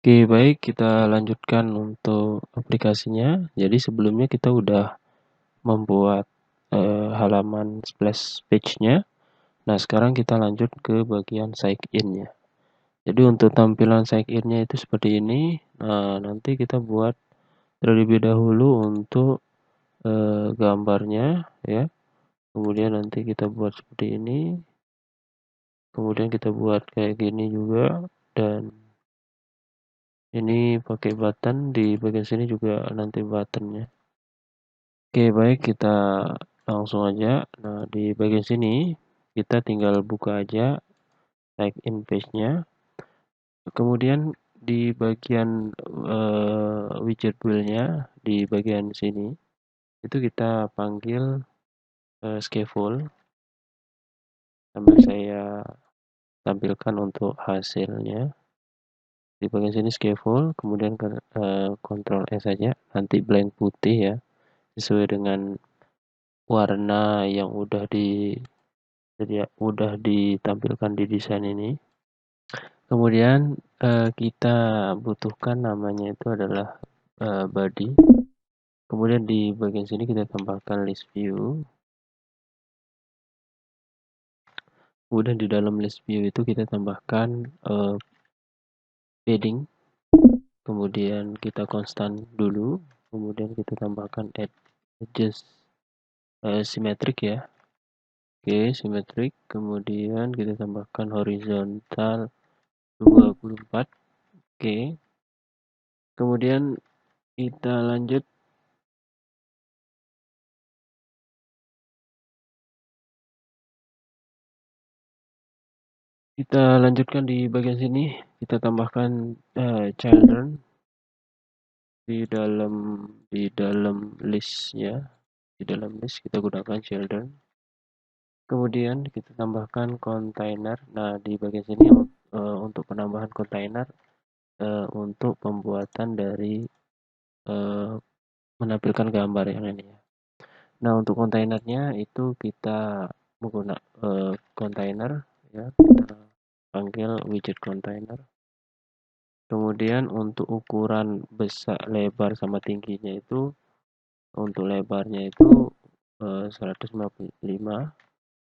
Oke, baik kita lanjutkan untuk aplikasinya. Jadi sebelumnya kita udah membuat halaman splash page-nya. Nah, sekarang kita lanjut ke bagian sign in-nya. Jadi untuk tampilan sign in-nya itu seperti ini. Nah, nanti kita buat terlebih dahulu untuk gambarnya ya. Kemudian nanti kita buat seperti ini. Kemudian kita buat kayak gini juga dan ini pakai button di bagian sini juga nanti buttonnya. Oke, baik kita langsung aja. Nah, di bagian sini kita tinggal buka aja sign in page-nya. Kemudian di bagian widget wheel-nya di bagian sini itu kita panggil scaffold sambil saya tampilkan untuk hasilnya. Di bagian sini scaffold, kemudian Ctrl S saja, nanti blank putih ya, sesuai dengan warna yang udah ditampilkan di desain ini. Kemudian kita butuhkan namanya itu adalah body. Kemudian di bagian sini kita tambahkan list view. Kemudian di dalam list view itu kita tambahkan padding. Kemudian kita konstan dulu. Kemudian kita tambahkan adjust symmetric ya. Oke, symmetric. Kemudian kita tambahkan horizontal 24. Oke. Kemudian kita lanjut. Kita lanjutkan di bagian sini. Kita tambahkan children di dalam listnya. Di dalam list kita gunakan children. Kemudian kita tambahkan container. Nah, di bagian sini untuk penambahan container untuk pembuatan dari menampilkan gambar yang ini ya. Nah, untuk kontainernya itu kita menggunakan kontainer ya, kita panggil widget container. Kemudian untuk ukuran besar, lebar sama tingginya itu untuk lebarnya itu 155.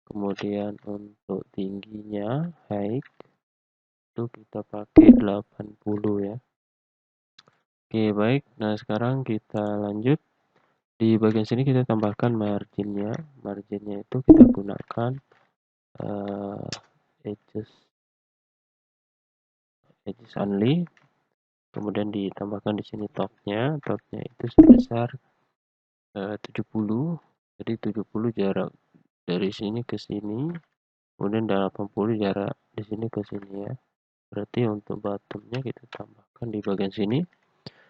Kemudian untuk tingginya height itu kita pakai 80 ya. Oke, baik. Nah, sekarang kita lanjut. Di bagian sini kita tambahkan marginnya. Marginnya itu kita gunakan edges only. Kemudian ditambahkan di sini topnya. Topnya itu sebesar 70. Jadi 70 jarak dari sini ke sini. Kemudian 80 jarak di sini ke sini ya. Berarti untuk bottomnya kita tambahkan di bagian sini.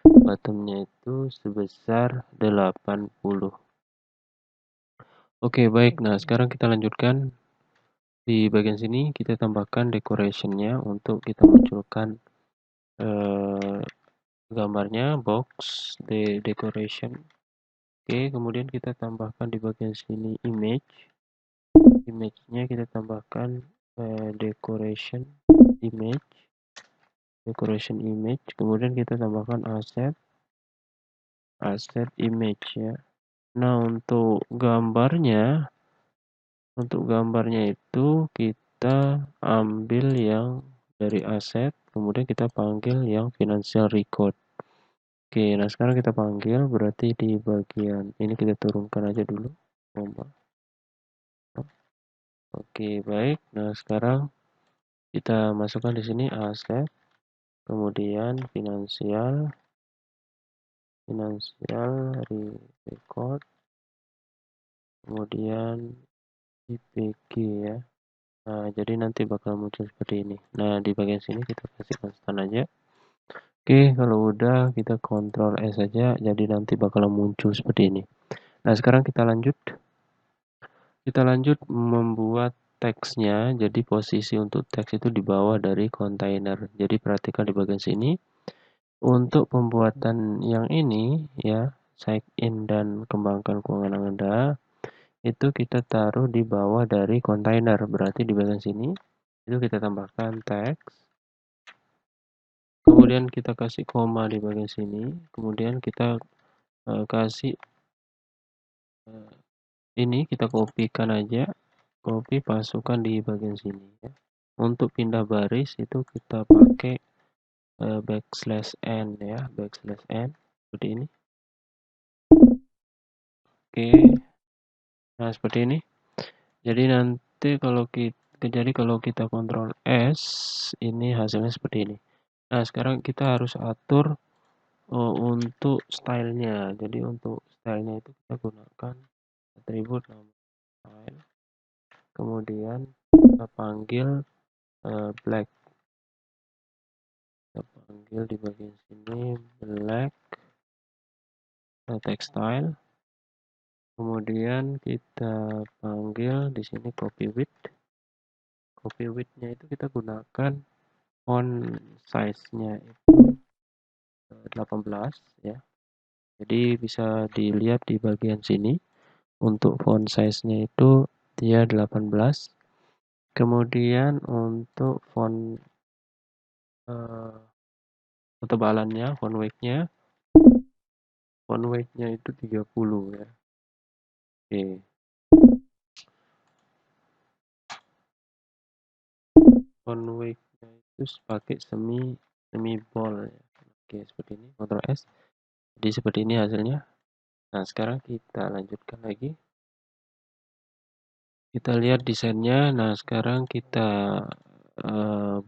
Bottomnya itu sebesar 80. Oke, baik. Nah, sekarang kita lanjutkan. Di bagian sini kita tambahkan decoration-nya untuk kita munculkan gambarnya, box, decoration. Oke, kemudian kita tambahkan di bagian sini image. Image-nya kita tambahkan decoration image. Decoration image. Kemudian kita tambahkan asset image ya. Nah, untuk gambarnya itu kita ambil yang dari aset, kemudian kita panggil yang financial record. Oke, nah sekarang kita panggil, berarti di bagian ini kita turunkan aja dulu. Oke, baik. Nah, sekarang kita masukkan di sini aset, kemudian financial record, kemudian IPG ya. Nah, jadi nanti bakal muncul seperti ini. Nah, di bagian sini kita kasih konstan aja. Oke, kalau udah kita Ctrl S saja, jadi nanti bakal muncul seperti ini. Nah, sekarang kita lanjut. Kita lanjut membuat teksnya. Jadi posisi untuk teks itu di bawah dari kontainer. Jadi perhatikan di bagian sini. Untuk pembuatan yang ini ya, sign in dan kembangkan keuangan Anda, itu kita taruh di bawah dari kontainer. Berarti di bagian sini itu kita tambahkan teks. kemudian kita kasih koma di bagian sini, kemudian kita kasih ini kita kopikan aja, copy masukkan di bagian sini ya. Untuk pindah baris itu kita pakai backslash n ya, backslash n seperti ini. Oke, nah seperti ini. Jadi nanti kalau kita kontrol S, ini hasilnya seperti ini. Nah sekarang kita harus atur untuk stylenya. Jadi untuk stylenya itu kita gunakan atribut nama style, kemudian kita panggil black, kita panggil di bagian sini black textile, kemudian kita panggil di sini copy width-nya itu kita gunakan font size-nya itu 18 ya. Jadi bisa dilihat di bagian sini untuk font size-nya itu dia 18. Kemudian untuk font ketebalannya, font weight-nya itu 30 ya. Oke. Font weight-nya itu pakai semi bold ya. Oke, seperti ini. Ctrl S. Jadi seperti ini hasilnya. Nah, sekarang kita lanjutkan lagi. Kita lihat desainnya. Nah, sekarang kita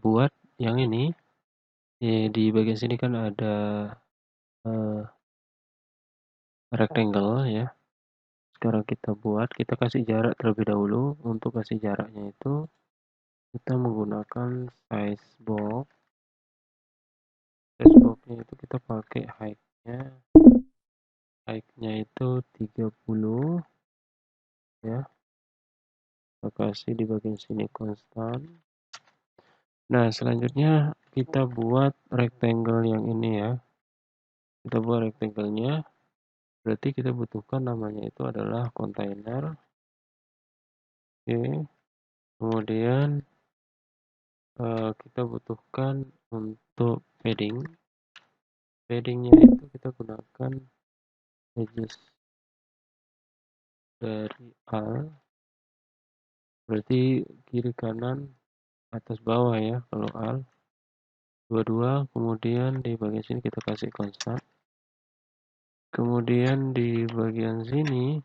buat yang ini. Di bagian sini kan ada rectangle ya. Sekarang kita kasih jarak terlebih dahulu. Untuk kasih jaraknya itu kita menggunakan size box. Size boxnya itu kita pakai height-nya itu 30 ya. Kita kasih di bagian sini konstan. Nah, selanjutnya kita buat rectangle yang ini ya. Kita buat rectangle-nya. Berarti kita butuhkan namanya itu adalah container. Oke. Kemudian kita butuhkan untuk paddingnya itu kita gunakan edges dari alt, berarti kiri kanan atas bawah ya kalau alt, dua-dua. Kemudian di bagian sini kita kasih konstan, kemudian di bagian sini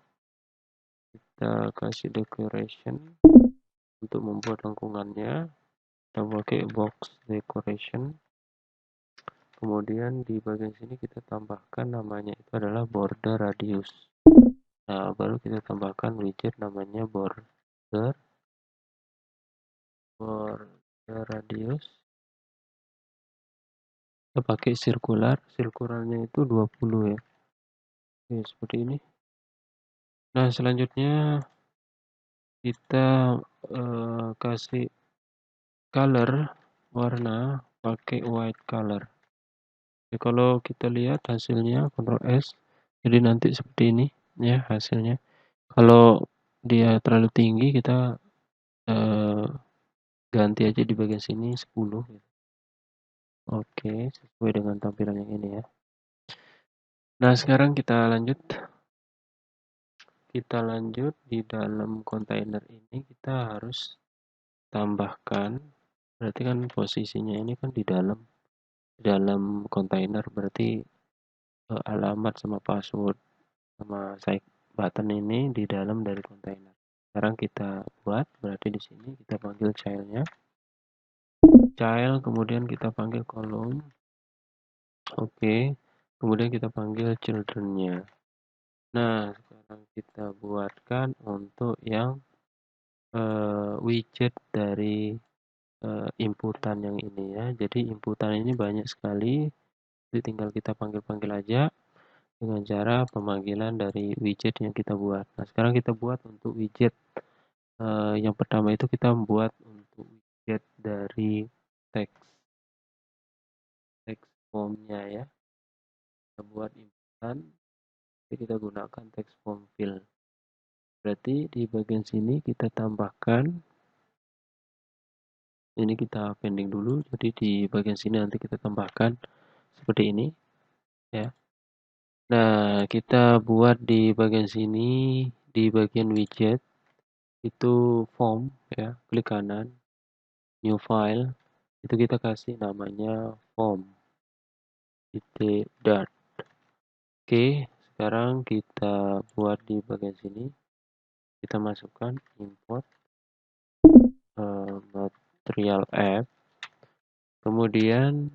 kita kasih decoration untuk membuat lengkungannya. Kita pakai box decoration. Kemudian di bagian sini kita tambahkan namanya itu adalah border radius. Nah, baru kita tambahkan widget namanya border radius. Kita pakai circularnya itu 20 ya. Oke, seperti ini. Nah, selanjutnya kita kasih color warna pakai white color. Jadi kalau kita lihat hasilnya Ctrl S, jadi nanti seperti ini ya hasilnya. Kalau dia terlalu tinggi kita ganti aja di bagian sini 10 gitu. Oke, sesuai dengan tampilan yang ini ya. Nah, sekarang kita lanjut di dalam kontainer ini kita harus tambahkan, berarti kan posisinya ini kan di dalam kontainer, berarti alamat sama password sama side button ini di dalam dari kontainer. Sekarang kita buat, berarti di sini kita panggil child-nya. Child, kemudian kita panggil kolom. Oke, kemudian kita panggil children-nya. Nah, sekarang kita buatkan untuk yang widget dari inputan yang ini ya. Jadi inputan ini banyak sekali, jadi tinggal kita panggil-panggil aja dengan cara pemanggilan dari widget yang kita buat. Nah, sekarang kita buat untuk widget yang pertama itu kita membuat untuk widget dari text form-nya ya. Kita buat inputan, jadi kita gunakan text form fill. Berarti di bagian sini kita tambahkan Ini kita pending dulu, jadi di bagian sini nanti kita tambahkan seperti ini ya. Nah, kita buat di bagian sini, di bagian widget itu form ya, klik kanan, new file, itu kita kasih namanya form titik dart. Oke, sekarang kita buat di bagian sini, kita masukkan import material app, kemudian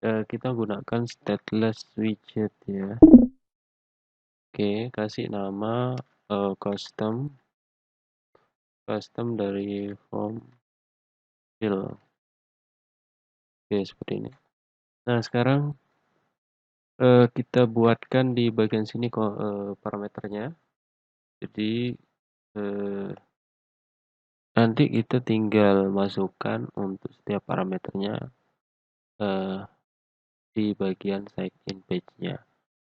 kita gunakan stateless widget ya. Oke, kasih nama custom dari form fill. Oke, seperti ini. Nah, sekarang kita buatkan di bagian sini parameternya. Jadi nanti kita tinggal masukkan untuk setiap parameternya di bagian sign in page-nya.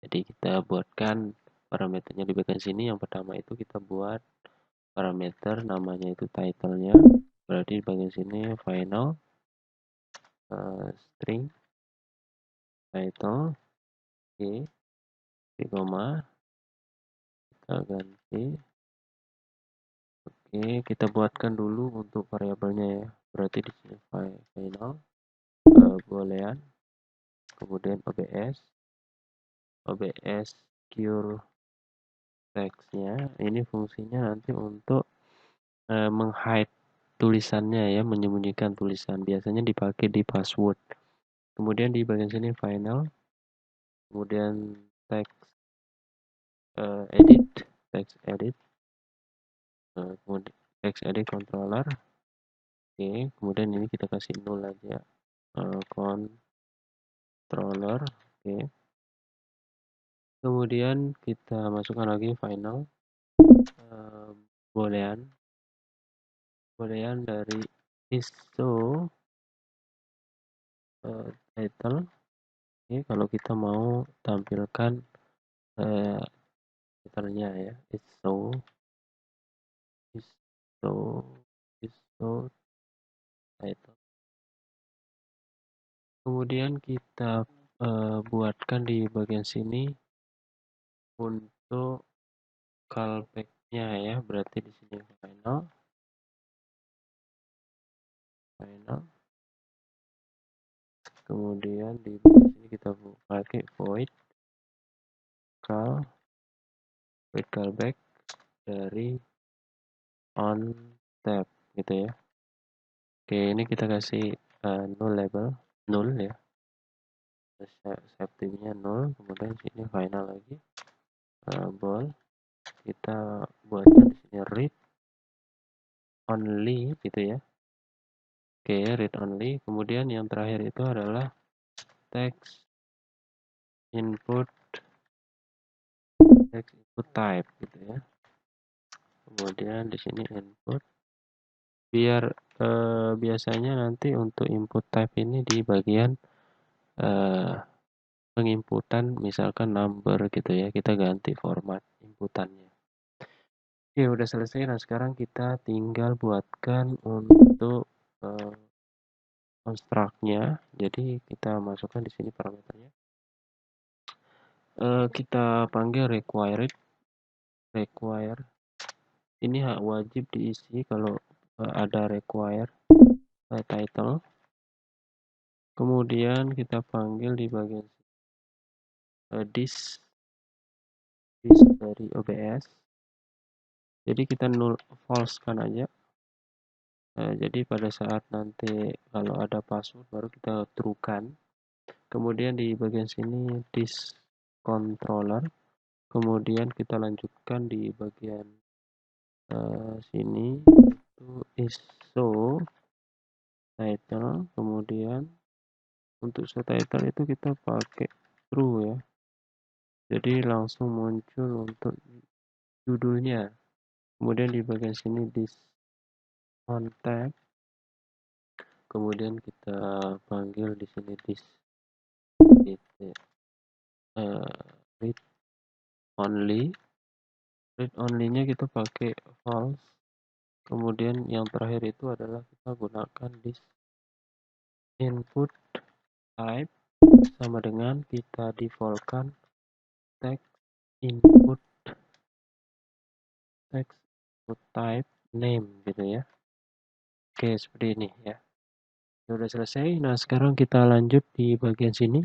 Jadi kita buatkan parameternya di bagian sini. Yang pertama itu kita buat parameter namanya itu title-nya. Berarti di bagian sini final string title. Oke, koma kita ganti. Oke, kita buatkan dulu untuk variabelnya ya. Berarti di sini final boolean, kemudian obs cure text-nya. Ini fungsinya nanti untuk menghide tulisannya ya, menyembunyikan tulisan. Biasanya dipakai di password. Kemudian di bagian sini final, kemudian text edit, kemudian text edit controller. Oke, kemudian ini kita kasih null aja, controller. Oke, kemudian kita masukkan lagi final boolean dari iso title. Oke, kalau kita mau tampilkan titelnya ya, iso title. Kemudian kita buatkan di bagian sini untuk callback-nya ya, berarti di sini final. Kemudian di bagian sini kita pakai void callback dari on tab gitu ya. Oke, ini kita kasih null label, null ya. Safety-nya null, kemudian sini final lagi. Bol kita buatkan di sini read only gitu ya. Oke, read only. Kemudian yang terakhir itu adalah text input type gitu ya. Kemudian di sini input. Biar biasanya nanti untuk input type ini di bagian penginputan misalkan number gitu ya, kita ganti format inputannya. Oke, udah selesai. Nah, sekarang kita tinggal buatkan untuk construct-nya. Jadi kita masukkan di sini parameternya. Kita panggil require. Ini hak wajib diisi kalau ada require title. Kemudian kita panggil di bagian this dari OBS. Jadi kita null false kan aja. Jadi pada saat nanti kalau ada password baru kita true kan. Kemudian di bagian sini this controller. Kemudian kita lanjutkan di bagian sini itu iso title. Kemudian untuk subtitle itu kita pakai true ya. Jadi langsung muncul untuk judulnya. Kemudian di bagian sini this on tab. Kemudian kita panggil di sini this read only. Read only-nya kita pakai false. Kemudian yang terakhir itu adalah kita gunakan this input type sama dengan kita defaultkan text input type name gitu ya. Oke, seperti ini ya. Sudah selesai. Nah, sekarang kita lanjut di bagian sini.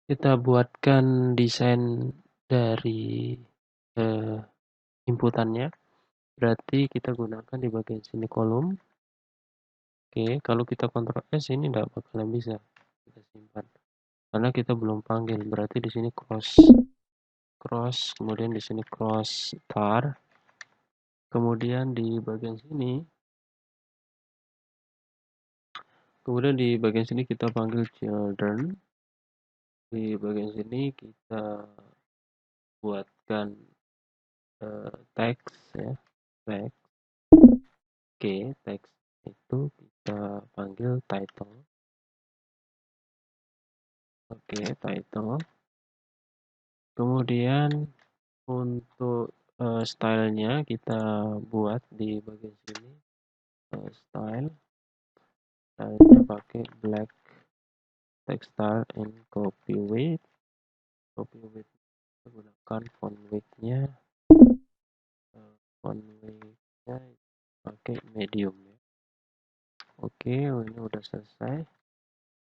Kita buatkan desain dari inputannya. Berarti kita gunakan di bagian sini kolom. Oke, kalau kita Ctrl S ini tidak bakalan bisa kita simpan. Karena kita belum panggil. Berarti di sini cross, kemudian di sini cross star. Kemudian di bagian sini kita panggil children. Di bagian sini kita buatkan teks ya, teks. Oke, teks itu kita panggil title. Oke, title. Kemudian untuk stylenya kita buat di bagian sini. Stylenya pakai black text style and copy width. Copy width kita gunakan font width-nya pakai medium ya. Oke, ini udah selesai.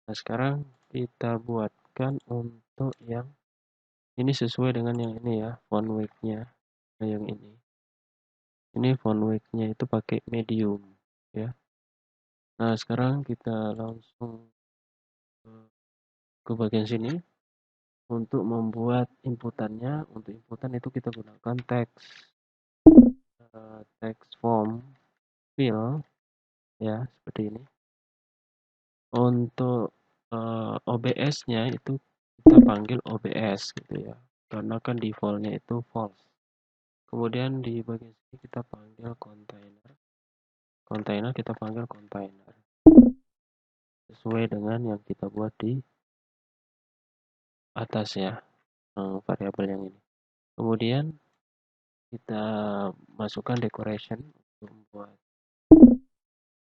Nah, sekarang kita buatkan untuk yang ini sesuai dengan yang ini ya, font weight-nya. Nah, yang ini. Ini font weight-nya itu pakai medium ya. Nah, sekarang kita langsung ke bagian sini untuk membuat inputannya. Untuk inputan itu kita gunakan text form fill ya, seperti ini. Untuk OBS-nya itu kita panggil OBS gitu ya. Karena kan default-nya itu false. Kemudian di bagian sini kita panggil container. Container kita panggil container. Sesuai dengan yang kita buat di atas ya, variabel yang ini. Kemudian kita masukkan decoration untuk membuat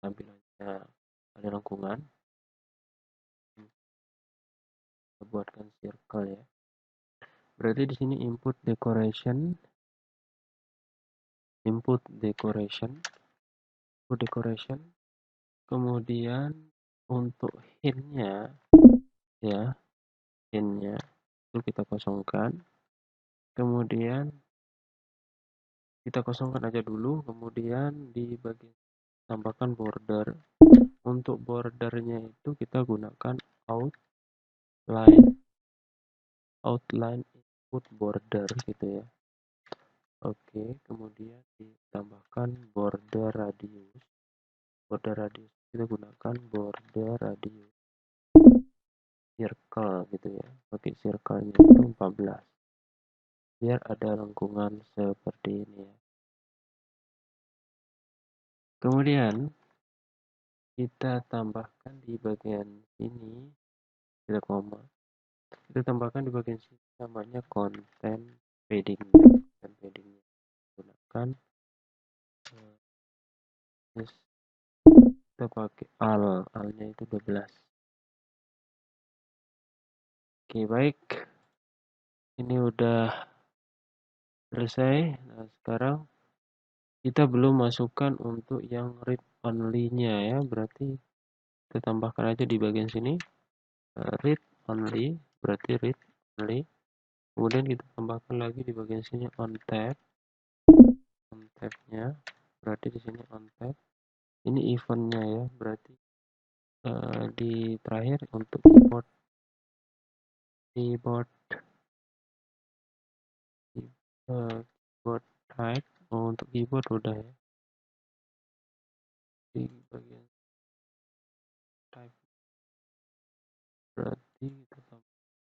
tampilannya ada lengkungan. Kita buatkan circle ya. Berarti di sini input decoration. Kemudian untuk hintnya ya, hintnya itu kita kosongkan. Kemudian kita kosongkan aja dulu. Kemudian di bagian tambahkan border. Untuk bordernya itu kita gunakan outline input border gitu ya. Oke, kemudian ditambahkan border radius. Border radius kita gunakan border radius circle gitu ya. Pakai circle-nya itu 14. Biar ada lengkungan seperti ini ya. Kemudian kita tambahkan di bagian sini, kita koma. Kita tambahkan di bagian sini namanya content padding. Content padding gunakan kita pakai alnya itu 12. Oke, baik. Ini udah selesai. Nah, sekarang kita belum masukkan untuk yang read only-nya ya. Berarti kita tambahkan aja di bagian sini. Read only, berarti read only. Kemudian kita tambahkan lagi di bagian sini on tab-nya. Berarti di sini on tab. Ini event-nya ya. Berarti di terakhir untuk keyboard type. Untuk keyboard udah ya. Di bagian type berarti kita tambah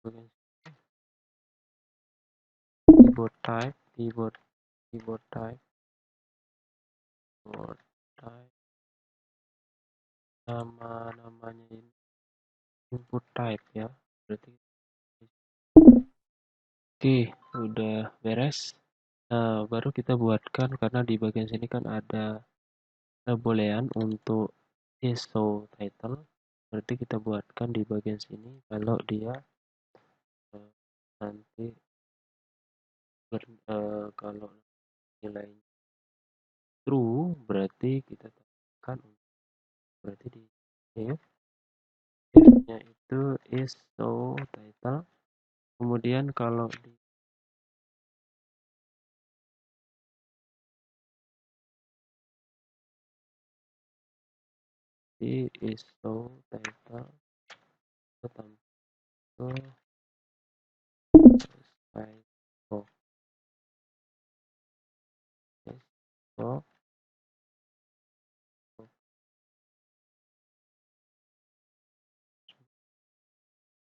bagian keyboard type namanya ini input type ya. Berarti oke, udah beres. Nah, baru kita buatkan karena di bagian sini kan ada pembolehan untuk ISO title. Berarti kita buatkan di bagian sini kalau dia nanti kalau nilai true berarti kita tambahkan berarti di if if-nya itu ISO title. Kemudian kalau di ISO title kita tambah ISO ISO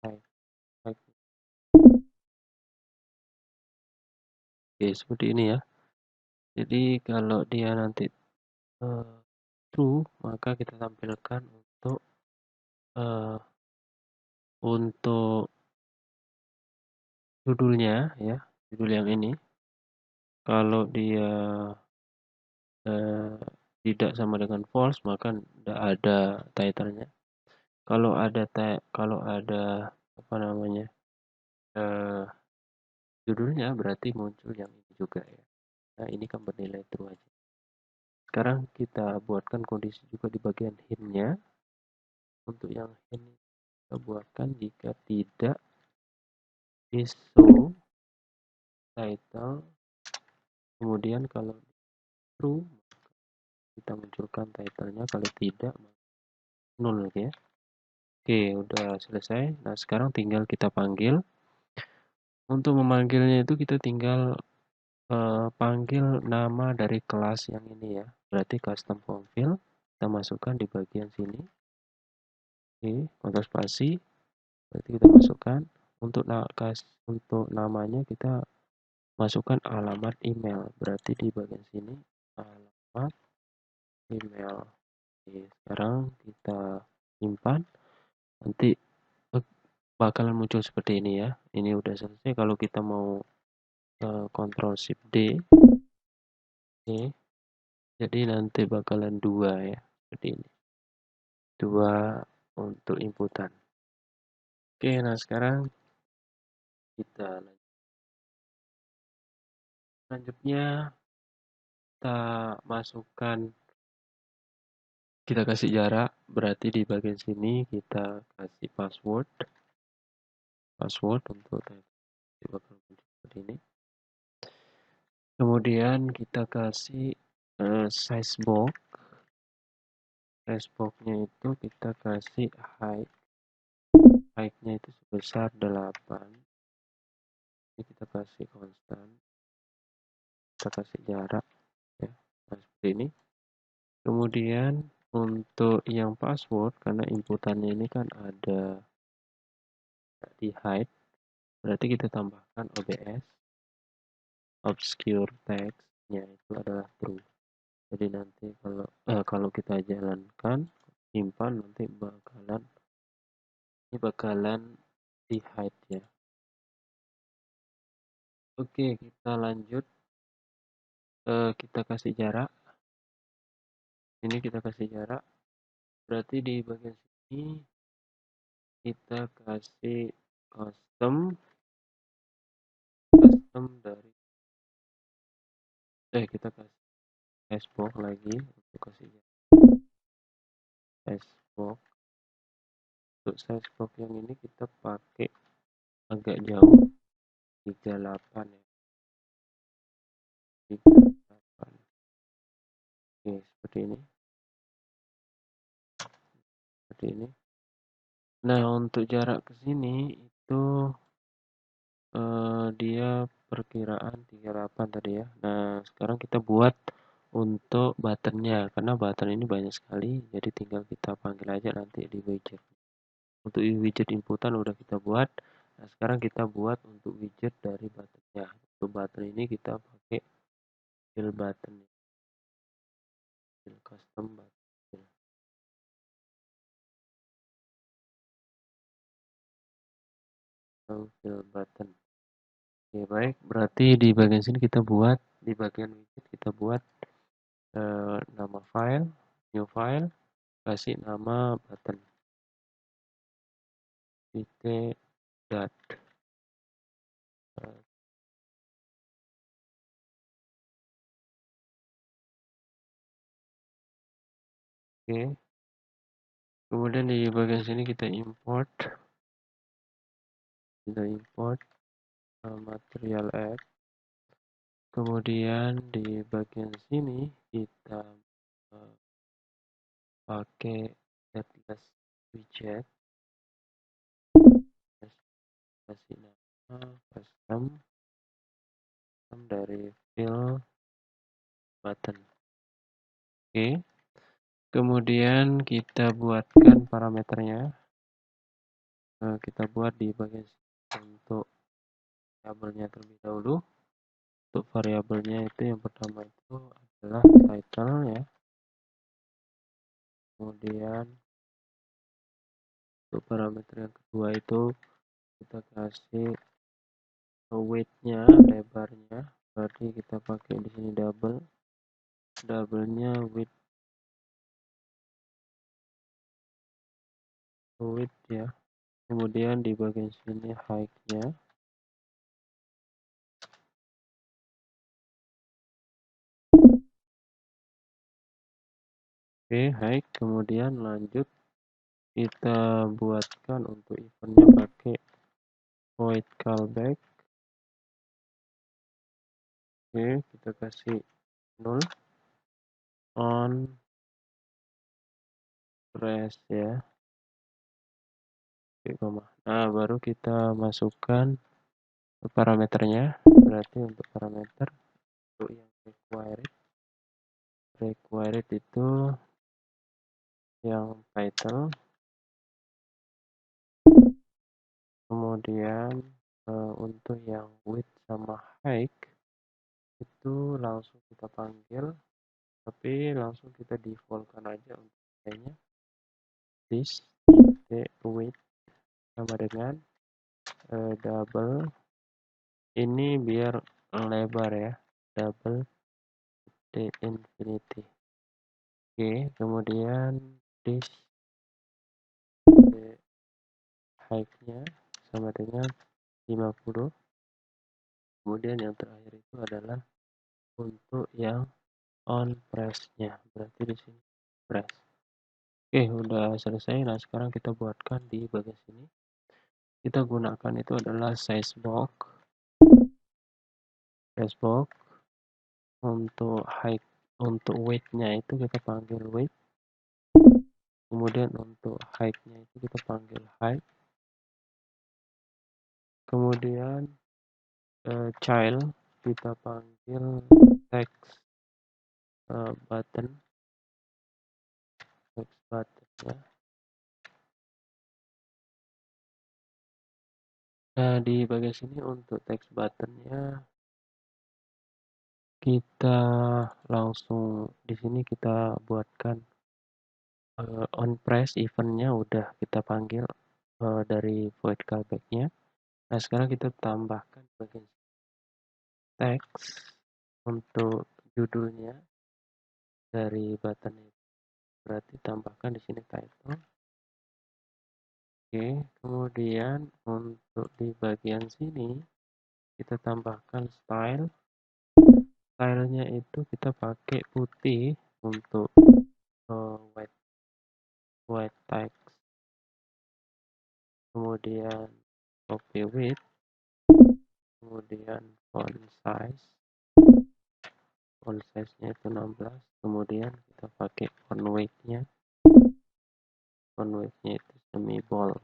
title. Oke, seperti ini ya. Jadi kalau dia nanti true, maka kita tampilkan uh, untuk judulnya ya, judul yang ini. Kalau dia uh, tidak sama dengan false, maka tidak ada title-nya. Kalau ada apa namanya uh, judulnya, berarti muncul yang ini juga ya. Nah ini kan bernilai true aja. Sekarang kita buatkan kondisi juga di bagian hint-nya. Untuk yang hint kita buatkan jika tidak ISO title, kemudian kalau true kita munculkan title-nya, kalau tidak nol ya. Oke, udah selesai. Nah, sekarang tinggal kita panggil. Untuk memanggilnya itu kita tinggal panggil nama dari kelas yang ini ya. Berarti custom form field kita masukkan di bagian sini. Oke, kontrol spasi. Berarti kita masukkan untuk namanya kita masukkan alamat email. Berarti di bagian sini alamat email. Oke, sekarang kita simpan. Nanti bakalan muncul seperti ini ya. Ini udah selesai. Kalau kita mau Ctrl Shift D, oke. Jadi nanti bakalan dua ya, seperti ini. Dua untuk inputan. Oke, nah sekarang kita selanjutnya kita masukkan, kita kasih jarak. Berarti di bagian sini kita kasih password untuk seperti ini. Kemudian kita kasih size box. Size box-nya itu kita kasih height-nya itu sebesar 8. Ini kita kasih konstan. Kita kasih jarak ya. Nah, seperti ini. Kemudian untuk yang password, karena inputannya ini kan ada di height, berarti kita tambahkan OBS obscure text-nya itu adalah true. Jadi nanti kalau kita jalankan simpan, nanti bakalan di hide ya. Oke, kita lanjut. Kita kasih jarak. Ini kita kasih jarak. Berarti di bagian sini kita kasih custom dari kita kasih Facebook lagi untuk kasih Facebook. Untuk Facebook yang ini kita pakai agak jauh, 38 ya. 38. Oke, seperti ini. Seperti ini. Nah, untuk jarak ke sini itu dia perkiraan 38 tadi ya. Nah, sekarang kita buat untuk buttonnya, karena button ini banyak sekali, jadi tinggal kita panggil aja nanti di widget. Untuk widget inputan udah kita buat. Nah, sekarang kita buat untuk widget dari buttonnya. Untuk button ini kita pakai fill button, fill custom button, fill button. Oke, baik, berarti di bagian sini kita buat di bagian widget kita buat nama file, new file, kasih nama button titik dot. Oke, kemudian di bagian sini kita import material add. Kemudian di bagian sini kita pakai headless widget, kasih nama custom dari fill button. Oke, kemudian kita buatkan parameternya. Kita buat di bagian untuk variabelnya terlebih dahulu. Untuk variabelnya itu yang pertama itu adalah title ya. Kemudian untuk parameter yang kedua itu kita kasih width-nya, lebarnya. Berarti kita pakai di sini double-nya width ya. Kemudian di bagian sini height-nya. Oke, height. Kemudian lanjut kita buatkan untuk eventnya pakai void callback. Oke, kita kasih 0 on press ya. Oke, koma. Nah, baru kita masukkan parameternya. Berarti untuk parameter untuk yang required itu yang title, kemudian untuk yang width sama height itu langsung kita panggil, tapi langsung kita defaultkan aja untuk kayaknya this width sama dengan double ini biar lebar ya, double infinity. Oke, kemudian this height-nya sama dengan 50. Kemudian yang terakhir itu adalah untuk yang on press-nya. Berarti di sini press. Oke, udah selesai. Nah, sekarang kita buatkan di bagian sini. Kita gunakan itu adalah size box. Untuk height, untuk weight-nya itu kita panggil weight. Kemudian untuk height-nya itu kita panggil height. Kemudian child kita panggil text button ya. Nah, di bagian sini untuk text buttonnya kita langsung di sini kita buatkan on press eventnya udah kita panggil dari void callback-nya. Nah, sekarang kita tambahkan bagian text untuk judulnya dari button itu. Berarti tambahkan di sini title. Oke, kemudian untuk di bagian sini kita tambahkan style. Stylenya itu kita pakai putih untuk white text. Kemudian copy width, kemudian font size-nya itu 16. Kemudian kita pakai font weight-nya itu semi bold.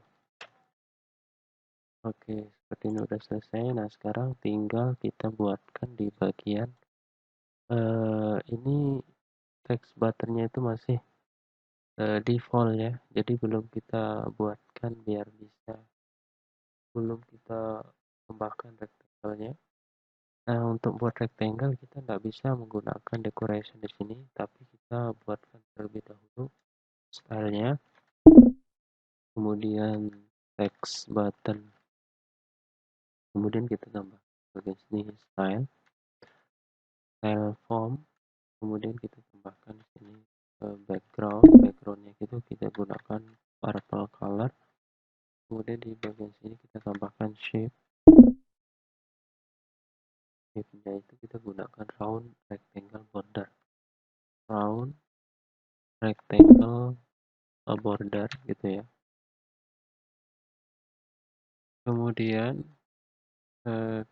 Oke, seperti ini udah selesai. Nah, sekarang tinggal kita buatkan di bagian ini text buttonnya itu masih default ya, jadi belum kita buatkan biar bisa, belum kita tambahkan rectangle-nya. Nah, untuk buat rectangle kita nggak bisa menggunakan decoration di sini, tapi kita buatkan terlebih dahulu stylenya, kemudian text button, kemudian kita tambah bagian sini style form, kemudian kita tambahkan di sini backgroundnya itu kita gunakan purple color, kemudian di bagian sini kita tambahkan shape-nya itu kita gunakan round rectangle border, round rectangle border gitu ya. Kemudian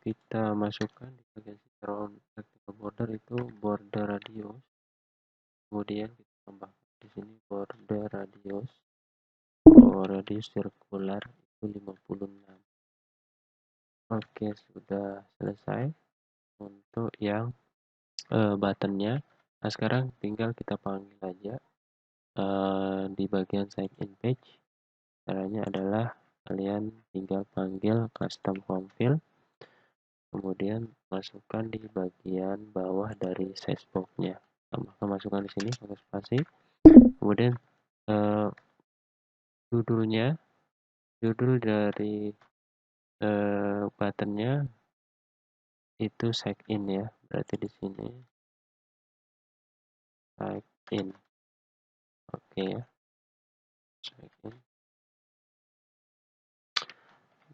kita masukkan di bagian round rectangle border itu border radius, kemudian kita tambahkan di sini border radius sirkular itu 56. Oke, sudah selesai untuk yang buttonnya. Nah, sekarang tinggal kita panggil aja di bagian sign in page. Caranya adalah kalian tinggal panggil custom form field, kemudian masukkan di bagian bawah dari size box-nya. Masukkan di sini pakai spasi. Kemudian judul dari buttonnya itu check in ya, berarti di sini check in. Oke ya, check in.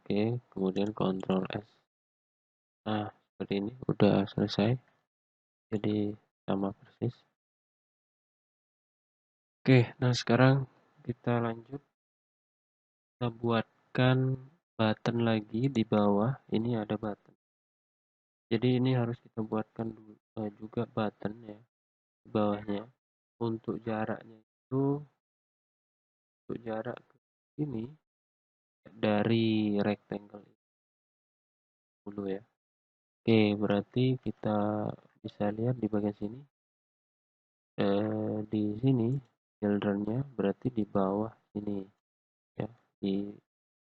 Oke, kemudian Ctrl S. Nah, seperti ini udah selesai, jadi sama persis. Oke, nah sekarang kita lanjut, kita buatkan button lagi di bawah. Ini ada button, jadi ini harus kita buatkan juga button ya di bawahnya. Untuk jaraknya itu, untuk jarak ke sini dari rectangle dulu ya. Oke, berarti kita bisa lihat di bagian sini, di sini children-nya berarti di bawah sini ya, di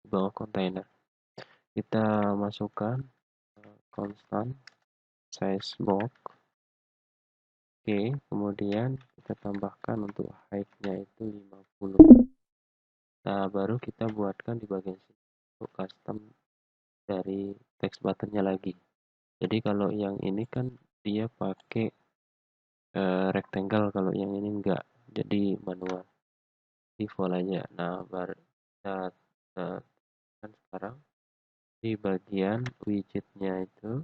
bawah kontainer. Kita masukkan constant size box. Oke, kemudian kita tambahkan untuk height-nya itu 50. Nah, baru kita buatkan di bagian sini untuk custom dari text button-nya lagi. Jadi kalau yang ini kan dia pakai rectangle, kalau yang ini enggak, jadi manual default aja. Nah, baru kita kan sekarang di bagian widgetnya itu,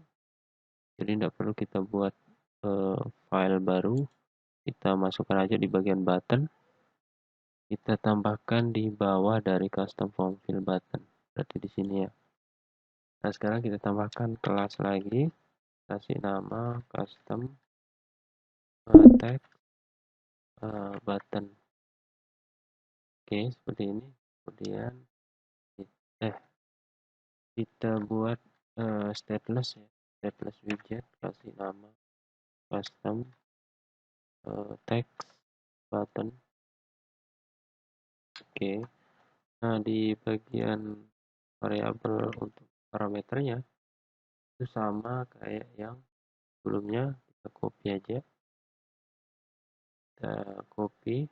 jadi tidak perlu kita buat file baru, kita masukkan aja di bagian button, kita tambahkan di bawah dari custom form fill button, berarti di sini ya. Nah, sekarang kita tambahkan kelas lagi, kasih nama custom text button. Oke, seperti ini. Kemudian kita buat stateless ya, stateless widget, kasih nama custom text button. Oke, nah di bagian variabel untuk parameternya itu sama kayak yang sebelumnya, kita copy aja, kita copy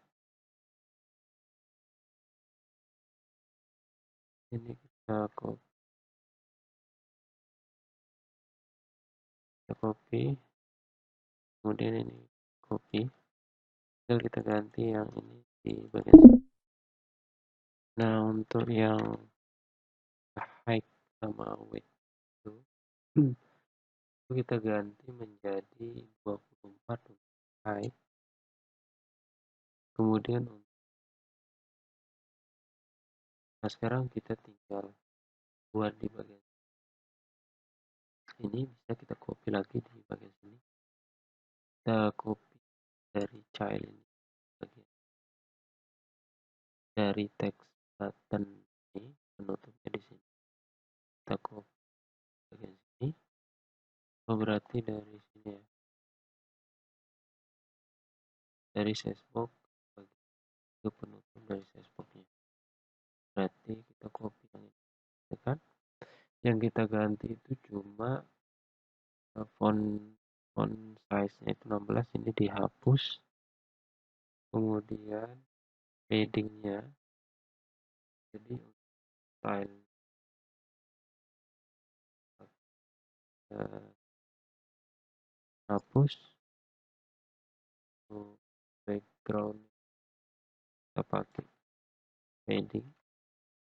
ini, kita copy, kemudian ini copy, tinggal kita ganti yang ini di bagian sini. Nah, untuk yang height sama width itu kita ganti menjadi 24 untuk height, kemudian nah sekarang kita tinggal buat di bagian ini, bisa kita copy lagi di bagian sini, kita copy dari child ini, bagian dari text button ini, penutupnya di sini kita copy bagian sini. Oh, berarti dari sini ya, dari size box ke penutup dari size boxnya, berarti kita copy yang ini kan. Yang kita ganti itu cuma font size-nya itu 16, ini dihapus, kemudian padding-nya, jadi style hapus, background kita pakai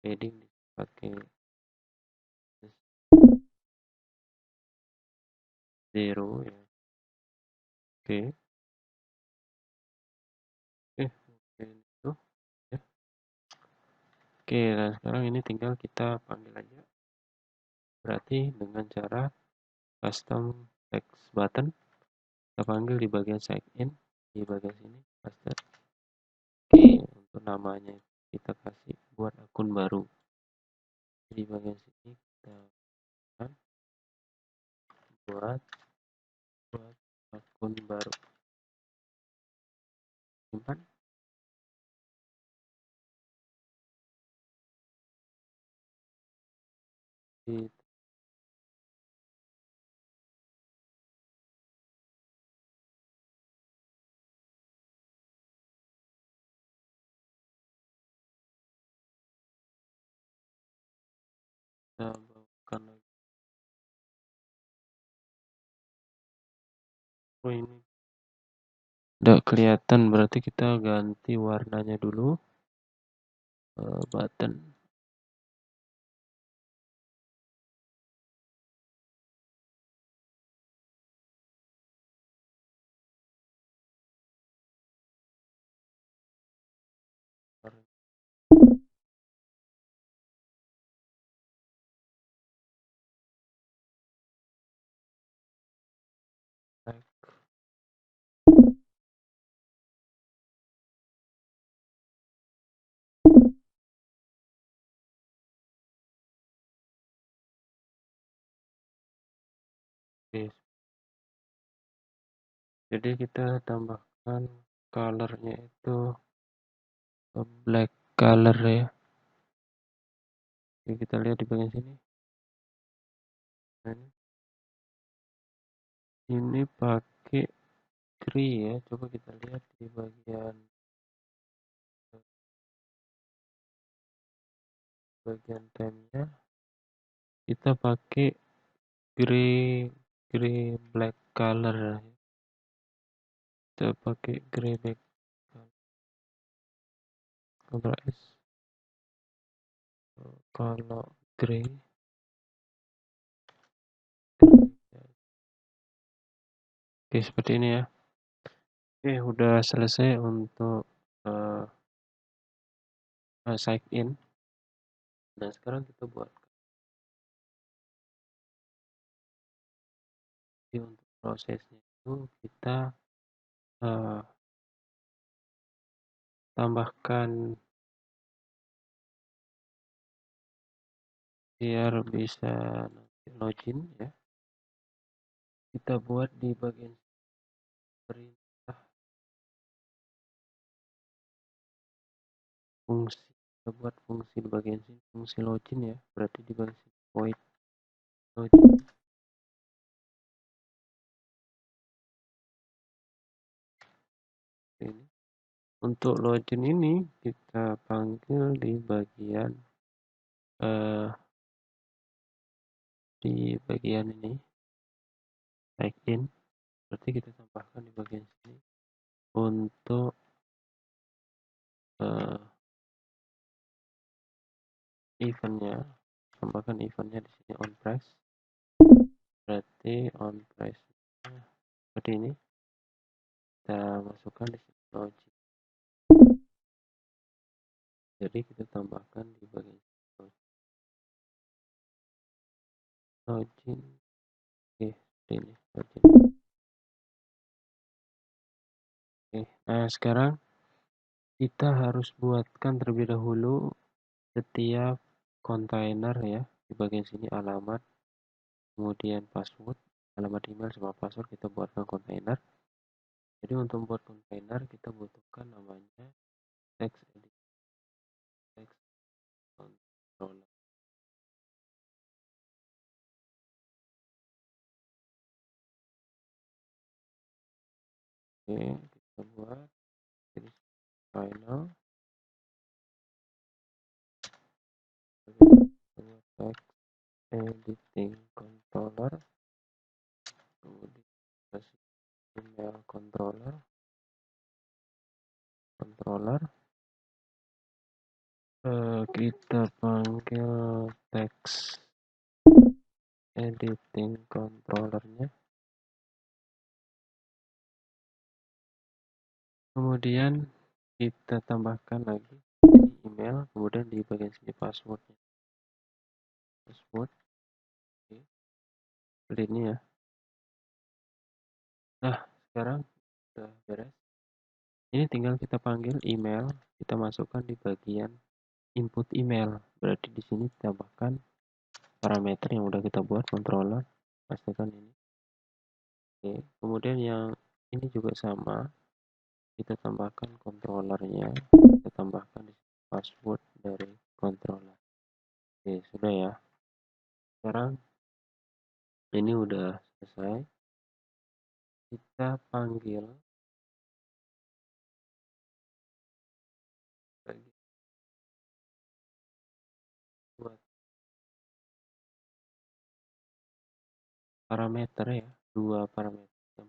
padding pakai zero ya. Oke. Oke itu ya. Oke, nah sekarang ini tinggal kita panggil aja. Berarti dengan cara custom text button, kita panggil di bagian sign in, di bagian sini paste. Oke, untuk namanya kita kasih buat akun baru. Di bagian sini kita akan buat akun baru. Simpan. Kita bawakan lagi. Oh ini udah kelihatan, berarti kita ganti warnanya dulu. Button. Oke. Jadi kita tambahkan colornya itu black color ya. Oke, kita lihat di bagian sini. Nah, ini pakai gray ya. Coba kita lihat di bagian temnya. Kita pakai gray black color ya. Kita pakai gray black color S. Kalau gray oke seperti ini ya. Oke, udah selesai untuk sign in. Nah, sekarang kita buat untuk prosesnya itu kita tambahkan biar bisa login ya. Kita buat di bagian perintah fungsi. Kita buat fungsi di bagian sini, fungsi login ya. Berarti di bagian sini void login. Ini. Untuk login ini kita panggil di bagian ini sign in. Berarti kita tambahkan di bagian sini untuk eventnya, tambahkan eventnya di sini on price. Berarti on price seperti ini. Kita masukkan di sini login. Jadi kita tambahkan di bagian login. Oke, ini login. Oke, nah sekarang kita harus buatkan terlebih dahulu setiap kontainer ya. Di bagian sini alamat, kemudian password, alamat email sama password kita buatkan kontainer. Jadi untuk membuat kontainer kita butuhkan namanya text editor, text controller. Oke, kita buat final text editing controller, kemudian kasih email controller, controller, kita panggil text editing controllernya, kemudian kita tambahkan lagi ini email, kemudian di bagian sini passwordnya, password, oke, seperti ini ya. Nah, sekarang sudah beres. Ini tinggal kita panggil email, kita masukkan di bagian input email. Berarti di sini tambahkan parameter yang udah kita buat controller, pastikan ini. Oke, kemudian yang ini juga sama, kita tambahkan controllernya, kita tambahkan di password dari controller. Oke, sudah ya. Sekarang ini udah selesai. Kita panggil lagi buat parameter ya, dua parameter.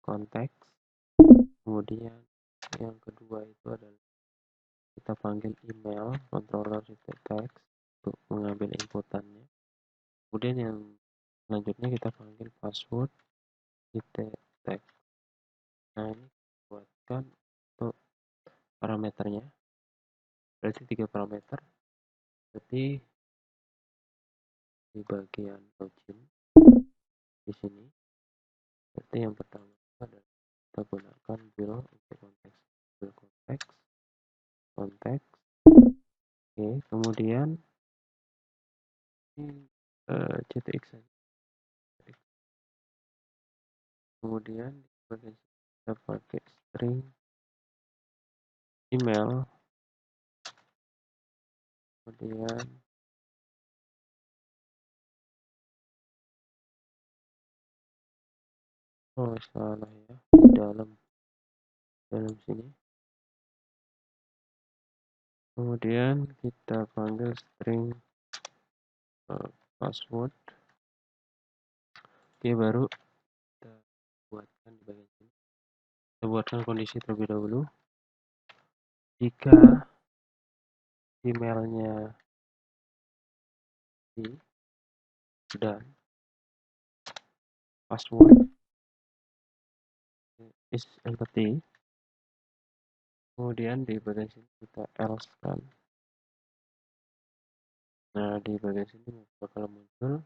Konteks, kemudian yang kedua itu adalah kita panggil email controller text untuk mengambil inputannya. Kemudian yang selanjutnya kita panggil password text. Nah, ini buatkan untuk parameternya. Berarti 3 parameter. Berarti di bagian login di sini. Berarti yang pertama adalah kita gunakan build untuk konteks. Build konteks. Konteks. Oke, kemudian ini ctx saja. Kemudian di bagian sini kita pakai string email, kemudian oh salah ya, di dalam sini, kemudian kita panggil string password. Oke, baru kita buatkan di bagian sini, kita buatkan kondisi terlebih dahulu. Jika emailnya dan password is empty, kemudian di bagian sini kita else kan. Nah, di bagian sini bakal muncul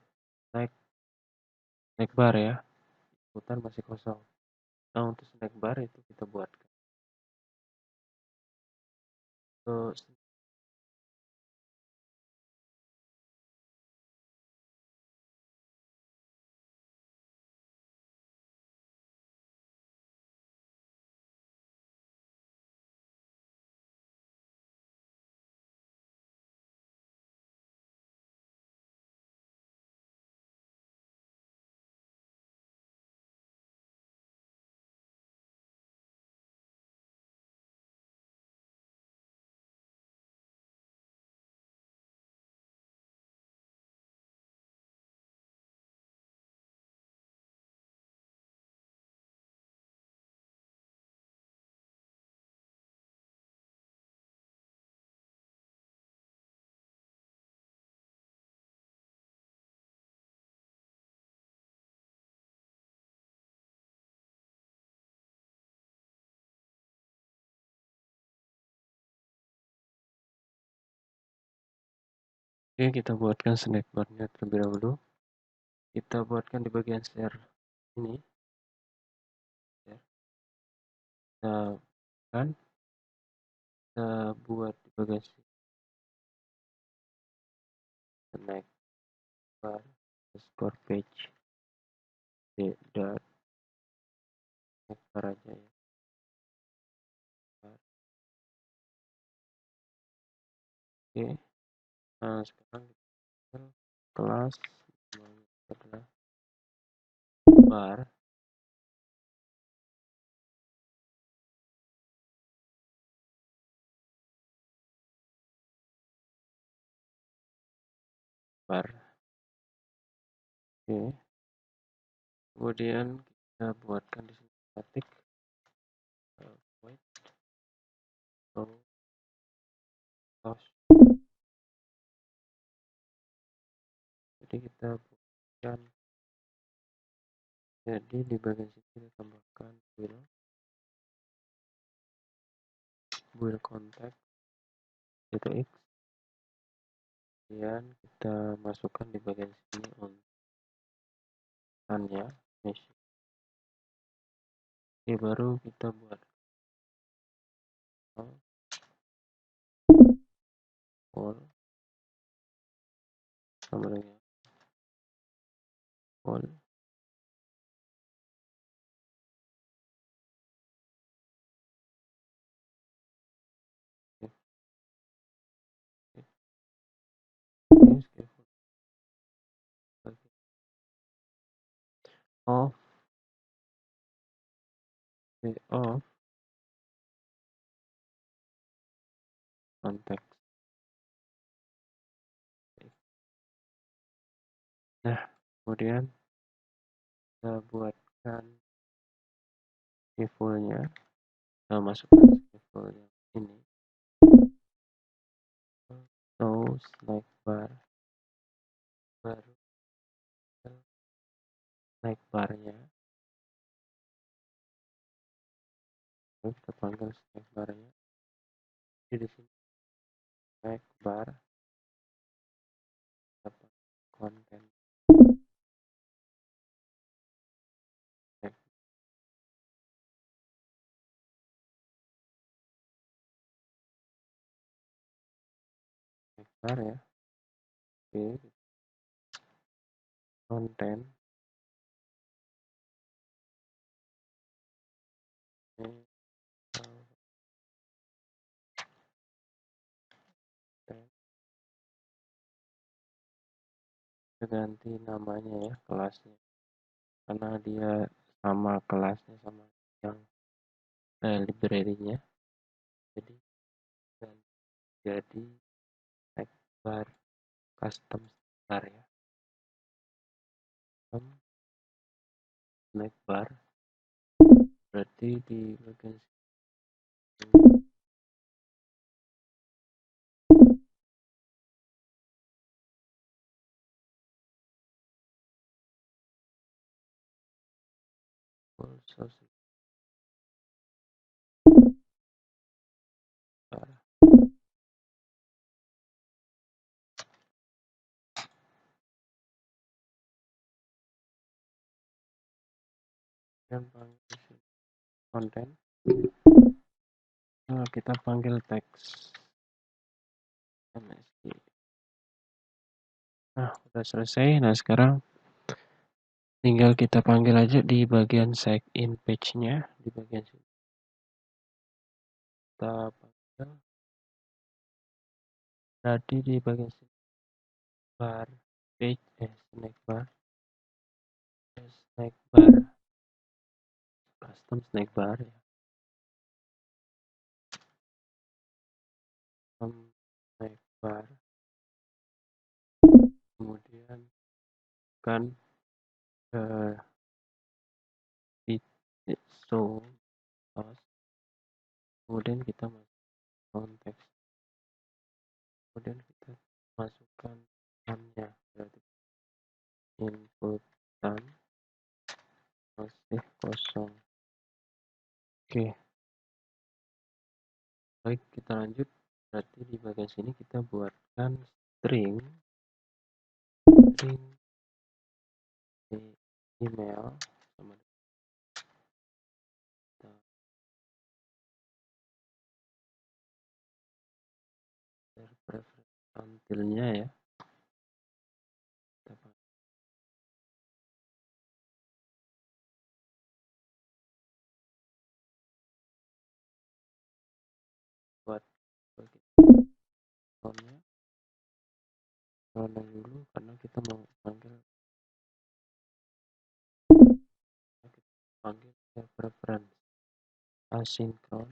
snack bar ya, inputan masih kosong. Nah, untuk snack bar itu kita buatkan Oke, kita buatkan snack bar-nya terlebih dahulu. Kita buatkan di bagian share ini. Kita kan kita buat di bagian snack bar score page dot snack bar aja ya. Oke, nah sekarang kita kelas adalah bar bar. Oke, kemudian kita buatkan di sini static void tos. Jadi kita buatkan, jadi di bagian sini kita tambahkan will contact itu x, kemudian kita masukkan di bagian sini unnya mesh. Oke, baru kita buat all sama dengan all. Off off context. Nah, kemudian kita buatkan defaultnya, kita masukkan defaultnya ini, so snack bar, baru snack barnya, lalu kita panggil snack barnya. Jadi di sini snack bar dapat konten snack bar ya. Oke, konten kita ganti namanya ya, kelasnya, karena dia sama kelasnya sama yang library-nya, jadi jadi snack bar custom bar ya, snack bar berarti di bagian sini also bar. Dan panggil konten, nah, kita panggil teks MSG. Nah, udah selesai. Nah, sekarang tinggal kita panggil aja di bagian check in page-nya, di bagian sini kita panggil, tadi di bagian sini bar page snack bar custom snack bar ya, snack bar, kemudian kan di show host, kemudian kita masuk konteks, kemudian kita masukkan time-nya, berarti input time masih kosong. Oke, baik, kita lanjut. Berarti di bagian sini kita buatkan string email sama preference until-nya ya, buat bagian dulu karena kita mau panggil preference asynchron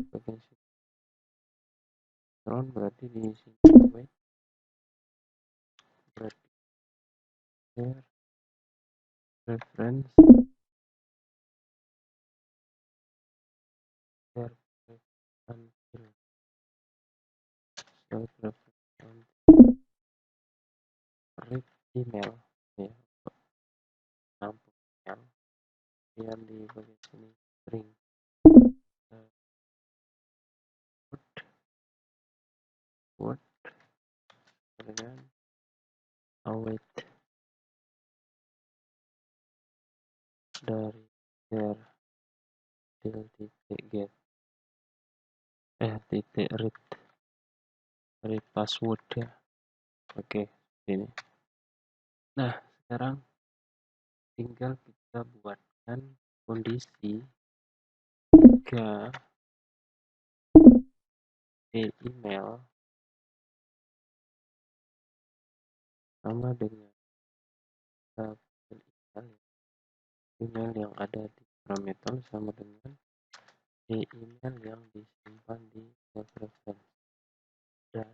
bagian sinkron, berarti di sini wait, berarti reference share until share preference read email ya nampung email kemudian di bagian sini string word dengan await dari share till titik get titik read password ya. Oke, ini. Nah, sekarang tinggal kita buatkan kondisi jika email sama dengan email yang ada di parameter sama dengan email yang disimpan di preference dan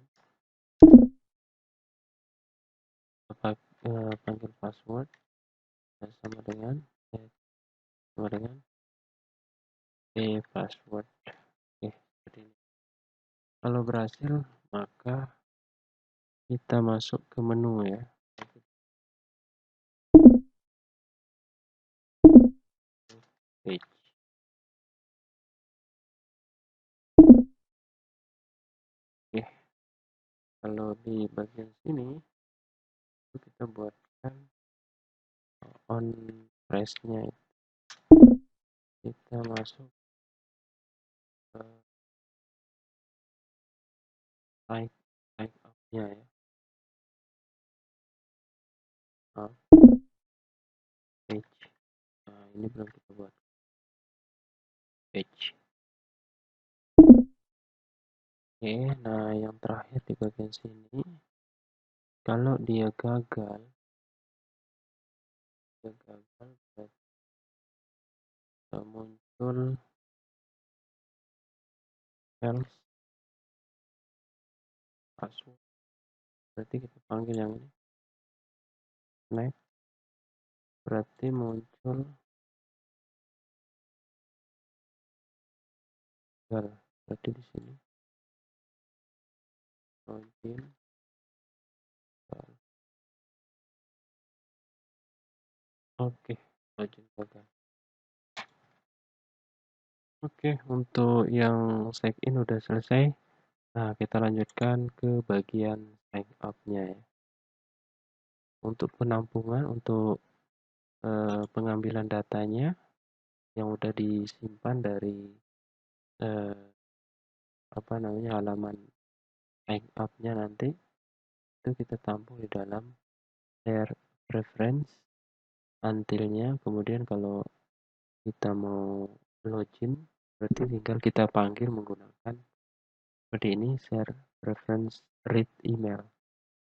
panggil password sama dengan password. Oke, seperti ini. Kalau berhasil maka kita masuk ke menu ya. Page. Oke, kalau di bagian sini kita buatkan on press-nya kita masuk ke type up-nya ya. Page. Nah, ini belum kita buat page. Oke, nah yang terakhir di bagian sini kalau dia gagal berarti muncul else password, berarti kita panggil yang ini next, berarti muncul gagal, berarti di sini login gagal. Oke, login gagal. Oke, untuk yang sign in udah selesai. Nah, kita lanjutkan ke bagian sign up-nya ya. Untuk penampungan, untuk pengambilan datanya yang udah disimpan dari halaman sign up-nya nanti itu kita tampung di dalam share preference until-nya. Kemudian kalau kita mau login berarti tinggal kita panggil menggunakan seperti ini, share preference read email.